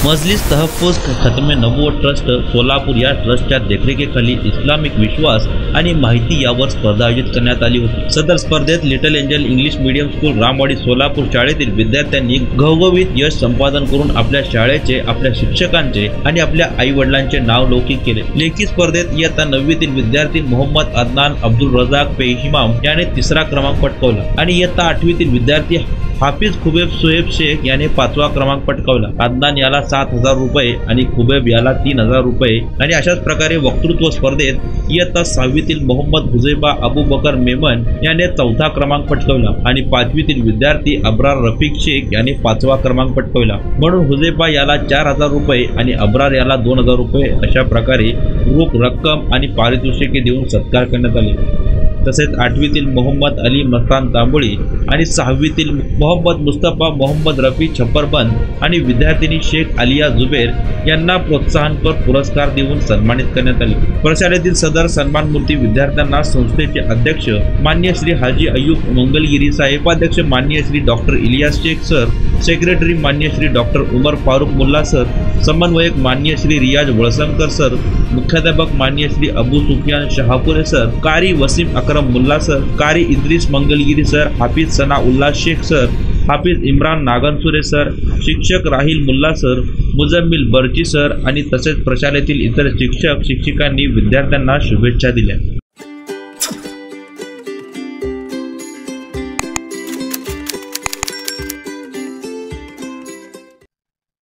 मजलिस तहफ्फुज खत्मे नबुवत ट्रस्ट सोलापूर या ट्रस्टच्या देखरेखीखाली इस्लामिक विश्वास आणि माहिती यावर स्पर्धा आयोजित करण्यात आली होती। सदर स्पर्धेत little angel English medium school Ramwadi Solapur शाळेतील विद्यार्थ्यांनी घवघवीत यश संपादन करून आपल्या शाळेचे, आपल्या शिक्षकांचे आणि आपल्या आई वडिलांचे नाव लौकिक केले। लेखी स्पर्धेत इयत्ता 9वीतील विद्यार्थी मोहम्मद अदनान अब्दुल रजाक पेहिमाम याने 3रा क्रमांक पटकावला आणि इयत्ता 8वीतील विद्यार्थी हाफिज खुबेब सुहेब शेख याने 5वा क्रमांक पटकावला। अदनान याला 7,000 रुपये आणि खुबेब याला 3,000 रुपये आणि अशाच प्रकारे वक्तृत्व स्पर्धेत इयत्ता 6वीतील मोहम्मद हुजैबा अबू बकर मेमन याने 4था क्रमांक पटकावला आणि 5वीतील विद्यार्थी अब्रार रफीक शेख याने 5वा क्रमांक पटकावला। म्हणून हुजैबा याला 4,000 रुपये आणि अब्रार याला 2,000 रुपये अशा प्रकारे रोख रक्कम आणि पारितोषिके देऊन सत्कार करण्यात आले। तसेच 8वीतील मोहम्मद अली मस्तान तांबोळी आणि 6वीतील मोहम्मद मुस्तफा मोहम्मद रफी छप्परबंद आणि विद्यार्थिनी शेख आलिया जुबेर यांना प्रोत्साहनपर पुरस्कार देऊन सन्मानित करण्यात आले। प्रशालेतील सदर सन्मानमूर्ती विद्यार्थ्यांना संस्थेचे अध्यक्ष मान्य श्री हाजी अय्यूब मंगलगिरी साहेब, उपाध्यक्ष मान्य Shri doctor Ilyas Shaikh sir, secretary मान्य श्री डॉक्टर उमर फारूक मुल्ला सर, समन्वयक मान्य श्री रियाज वळसंकर सर, मुख्याध्यापक मान्य Shri Abu Sufiyan Shahapure sir, Qari Wasim Akram Mulla sir, Qari Idris Mangalgiri sir, Hafiz Sana Ullah Shaikh sir, Hafiz Imran Nagansure sir, शिक्षक राहिल मुल्ला सर, मुजम्मिल बर्ची सर आणि तसेच प्रशालेतील इतर शिक्षक शिक्षिकांनी विद्यार्थ्यांना शुभेच्छा दिल्या।